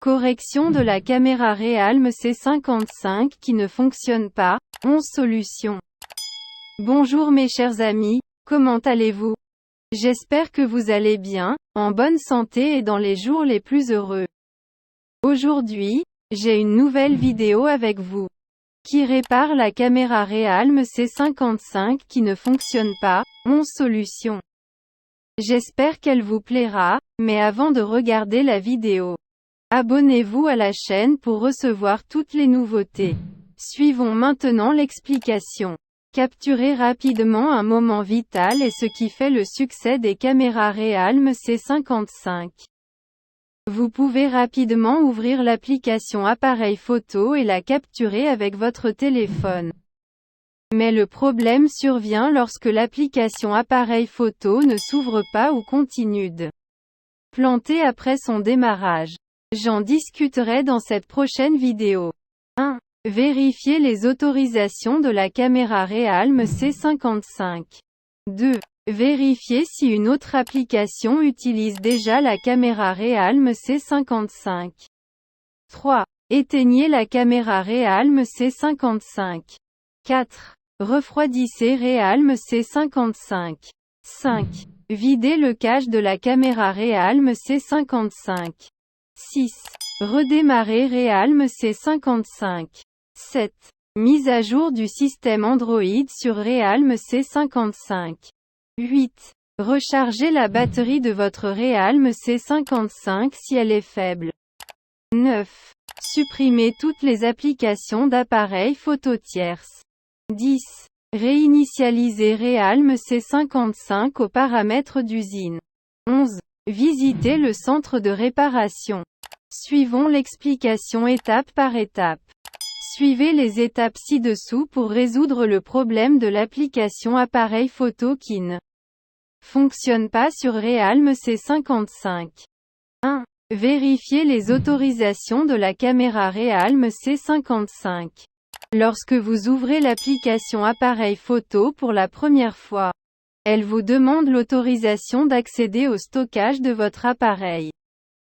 Correction de la caméra Realme C55 qui ne fonctionne pas, 11 solutions. Bonjour mes chers amis, comment allez-vous? J'espère que vous allez bien, en bonne santé et dans les jours les plus heureux. Aujourd'hui, j'ai une nouvelle vidéo avec vous, qui répare la caméra Realme C55 qui ne fonctionne pas, 11 solutions. J'espère qu'elle vous plaira, mais avant de regarder la vidéo, abonnez-vous à la chaîne pour recevoir toutes les nouveautés. Suivons maintenant l'explication. Capturez rapidement un moment vital et ce qui fait le succès des caméras Realme C55. Vous pouvez rapidement ouvrir l'application appareil photo et la capturer avec votre téléphone. Mais le problème survient lorsque l'application appareil photo ne s'ouvre pas ou continue de planter après son démarrage. J'en discuterai dans cette prochaine vidéo. 1. Vérifiez les autorisations de la caméra Realme C55. 2. Vérifiez si une autre application utilise déjà la caméra Realme C55. 3. Éteignez la caméra Realme C55. 4. Refroidissez Realme C55. 5. Videz le cache de la caméra Realme C55. 6. Redémarrer Realme C55. 7. Mise à jour du système Android sur Realme C55. 8. Rechargez la batterie de votre Realme C55 si elle est faible. 9. Supprimez toutes les applications d'appareils photo tierces. 10. Réinitialiser Realme C55 aux paramètres d'usine. 11. Visitez le centre de réparation. Suivons l'explication étape par étape. Suivez les étapes ci-dessous pour résoudre le problème de l'application appareil photo qui ne fonctionne pas sur Realme C55. 1. Vérifiez les autorisations de la caméra Realme C55. Lorsque vous ouvrez l'application appareil photo pour la première fois, elle vous demande l'autorisation d'accéder au stockage de votre appareil.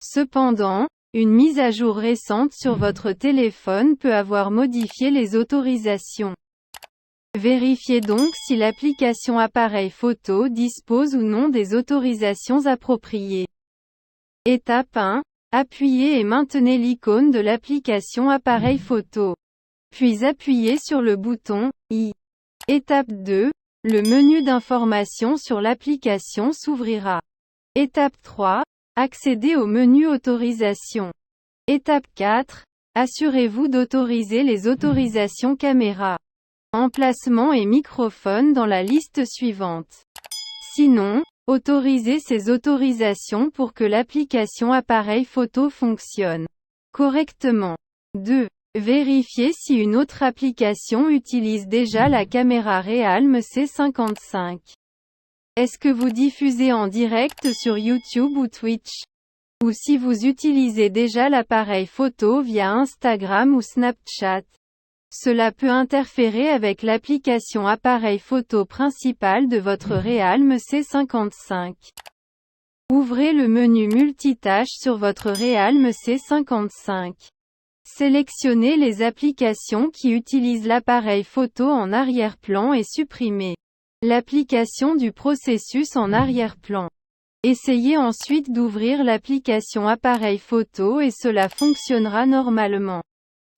Cependant, une mise à jour récente sur votre téléphone peut avoir modifié les autorisations. Vérifiez donc si l'application appareil photo dispose ou non des autorisations appropriées. Étape 1. Appuyez et maintenez l'icône de l'application appareil photo. Puis appuyez sur le bouton « I ». Étape 2. Le menu d'information sur l'application s'ouvrira. Étape 3. Accédez au menu Autorisation. Étape 4. Assurez-vous d'autoriser les autorisations caméra, emplacement et microphone dans la liste suivante. Sinon, autorisez ces autorisations pour que l'application appareil photo fonctionne correctement. 2. Vérifiez si une autre application utilise déjà la caméra Realme C55. Est-ce que vous diffusez en direct sur YouTube ou Twitch? Ou si vous utilisez déjà l'appareil photo via Instagram ou Snapchat? Cela peut interférer avec l'application appareil photo principale de votre Realme C55. Ouvrez le menu multitâche sur votre Realme C55. Sélectionnez les applications qui utilisent l'appareil photo en arrière-plan et supprimez l'application du processus en arrière-plan. Essayez ensuite d'ouvrir l'application appareil photo et cela fonctionnera normalement.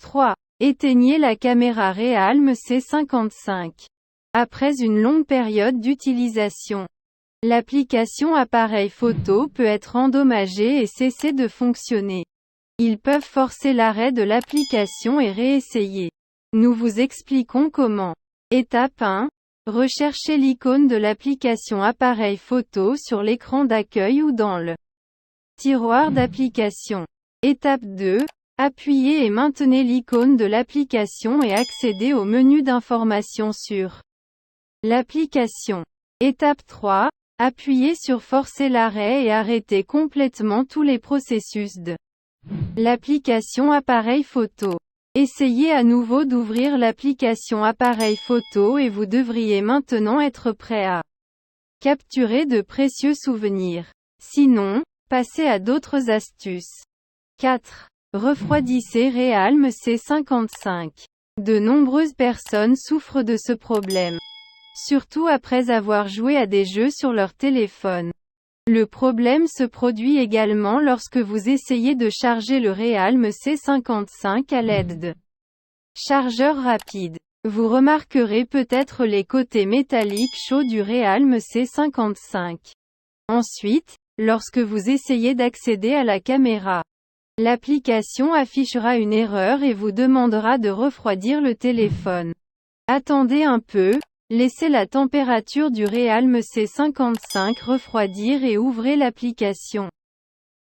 3. Éteignez la caméra Realme C55. Après une longue période d'utilisation, l'application appareil photo peut être endommagée et cesser de fonctionner. Ils peuvent forcer l'arrêt de l'application et réessayer. Nous vous expliquons comment. Étape 1. Recherchez l'icône de l'application appareil photo sur l'écran d'accueil ou dans le tiroir d'application. Étape 2. Appuyez et maintenez l'icône de l'application et accédez au menu d'information sur l'application. Étape 3. Appuyez sur forcer l'arrêt et arrêtez complètement tous les processus de l'application appareil photo. Essayez à nouveau d'ouvrir l'application appareil photo et vous devriez maintenant être prêt à capturer de précieux souvenirs. Sinon, passez à d'autres astuces. 4. Refroidissez Realme C55. De nombreuses personnes souffrent de ce problème. Surtout après avoir joué à des jeux sur leur téléphone. Le problème se produit également lorsque vous essayez de charger le Realme C55 à l'aide de chargeurs rapides. Vous remarquerez peut-être les côtés métalliques chauds du Realme C55. Ensuite, lorsque vous essayez d'accéder à la caméra, l'application affichera une erreur et vous demandera de refroidir le téléphone. Attendez un peu, laissez la température du Realme C55 refroidir et ouvrez l'application.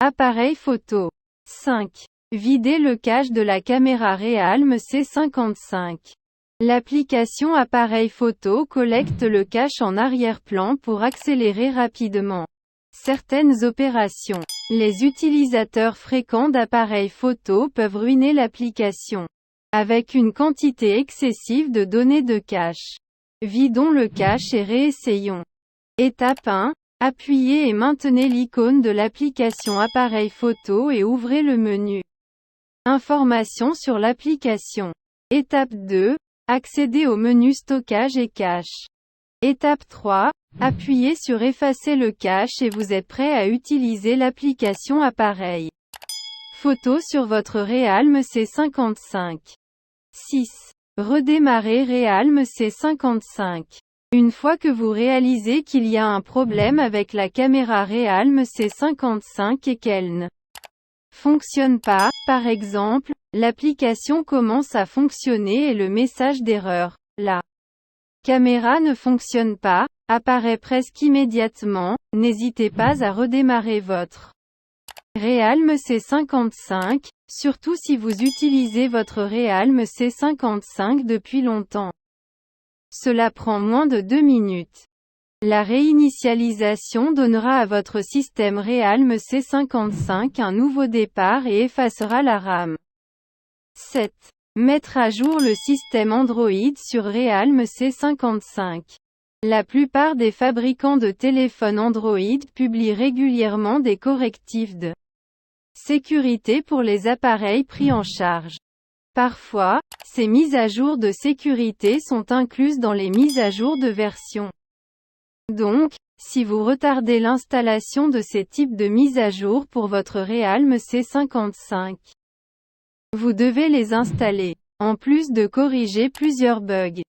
Appareil photo. 5. Videz le cache de la caméra Realme C55. L'application appareil photo collecte le cache en arrière-plan pour accélérer rapidement certaines opérations. Les utilisateurs fréquents d'appareils photo peuvent ruiner l'application avec une quantité excessive de données de cache. Vidons le cache et réessayons. Étape 1. Appuyez et maintenez l'icône de l'application appareil photo et ouvrez le menu. Informations sur l'application. Étape 2. Accédez au menu stockage et cache. Étape 3. Appuyez sur effacer le cache et vous êtes prêt à utiliser l'application appareil photo sur votre Realme C55. 6. Redémarrer Realme C55. Une fois que vous réalisez qu'il y a un problème avec la caméra Realme C55 et qu'elle ne fonctionne pas, par exemple, l'application commence à fonctionner et le message d'erreur, la caméra ne fonctionne pas, apparaît presque immédiatement, n'hésitez pas à redémarrer votre Realme C55, surtout si vous utilisez votre Realme C55 depuis longtemps. Cela prend moins de 2 minutes. La réinitialisation donnera à votre système Realme C55 un nouveau départ et effacera la RAM. 7. Mettre à jour le système Android sur Realme C55. La plupart des fabricants de téléphones Android publient régulièrement des correctifs de sécurité pour les appareils pris en charge. Parfois, ces mises à jour de sécurité sont incluses dans les mises à jour de version. Donc, si vous retardez l'installation de ces types de mises à jour pour votre Realme C55, vous devez les installer, en plus de corriger plusieurs bugs.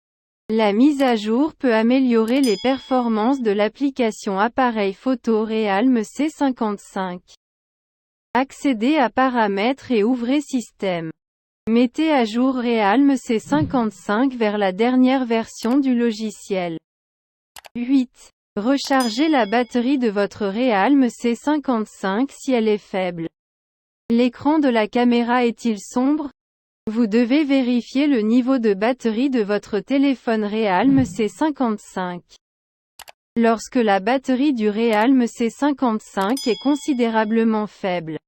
La mise à jour peut améliorer les performances de l'application appareil photo Realme C55. Accédez à Paramètres et ouvrez Système. Mettez à jour Realme C55 vers la dernière version du logiciel. 8. Rechargez la batterie de votre Realme C55 si elle est faible. L'écran de la caméra est-il sombre? Vous devez vérifier le niveau de batterie de votre téléphone Realme C55. Lorsque la batterie du Realme C55 est considérablement faible,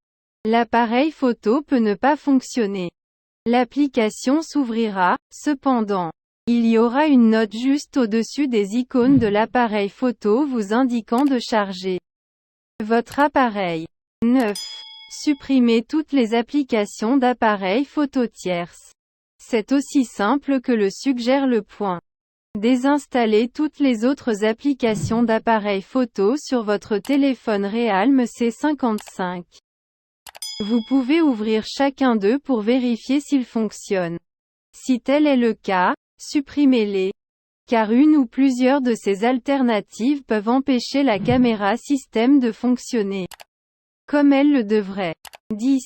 l'appareil photo peut ne pas fonctionner. L'application s'ouvrira, cependant. Il y aura une note juste au-dessus des icônes de l'appareil photo vous indiquant de charger votre appareil. 9. Supprimez toutes les applications d'appareils photo tierces. C'est aussi simple que le suggère le point. Désinstallez toutes les autres applications d'appareils photo sur votre téléphone Realme C55. Vous pouvez ouvrir chacun d'eux pour vérifier s'ils fonctionnent. Si tel est le cas, supprimez-les. Car une ou plusieurs de ces alternatives peuvent empêcher la caméra système de fonctionner comme elle le devrait. 10.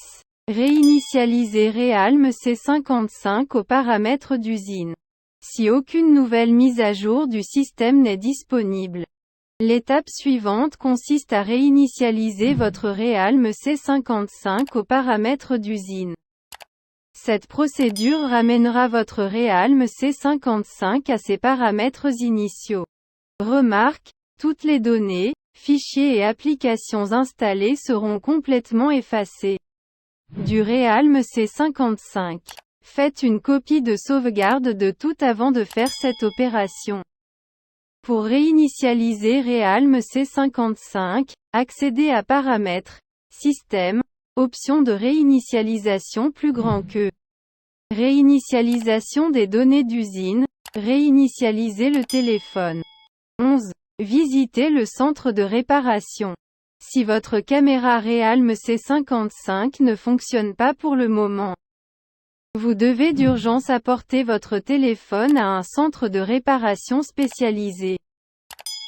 Réinitialiser Realme C55 aux paramètres d'usine. Si aucune nouvelle mise à jour du système n'est disponible, l'étape suivante consiste à réinitialiser votre Realme C55 aux paramètres d'usine. Cette procédure ramènera votre Realme C55 à ses paramètres initiaux. Remarque, toutes les données, fichiers et applications installées seront complètement effacées du Realme C55. Faites une copie de sauvegarde de tout avant de faire cette opération. Pour réinitialiser Realme C55, accédez à Paramètres, Système, Option de réinitialisation plus grand que. Réinitialisation des données d'usine. Réinitialiser le téléphone. 11. Visitez le centre de réparation. Si votre caméra Realme C55 ne fonctionne pas pour le moment, vous devez d'urgence apporter votre téléphone à un centre de réparation spécialisé.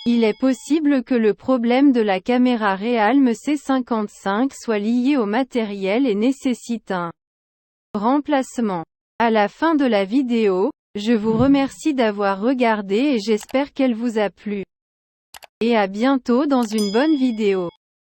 Il est possible que le problème de la caméra Realme C55 soit lié au matériel et nécessite un remplacement. À la fin de la vidéo, je vous remercie d'avoir regardé et j'espère qu'elle vous a plu. Et à bientôt dans une bonne vidéo.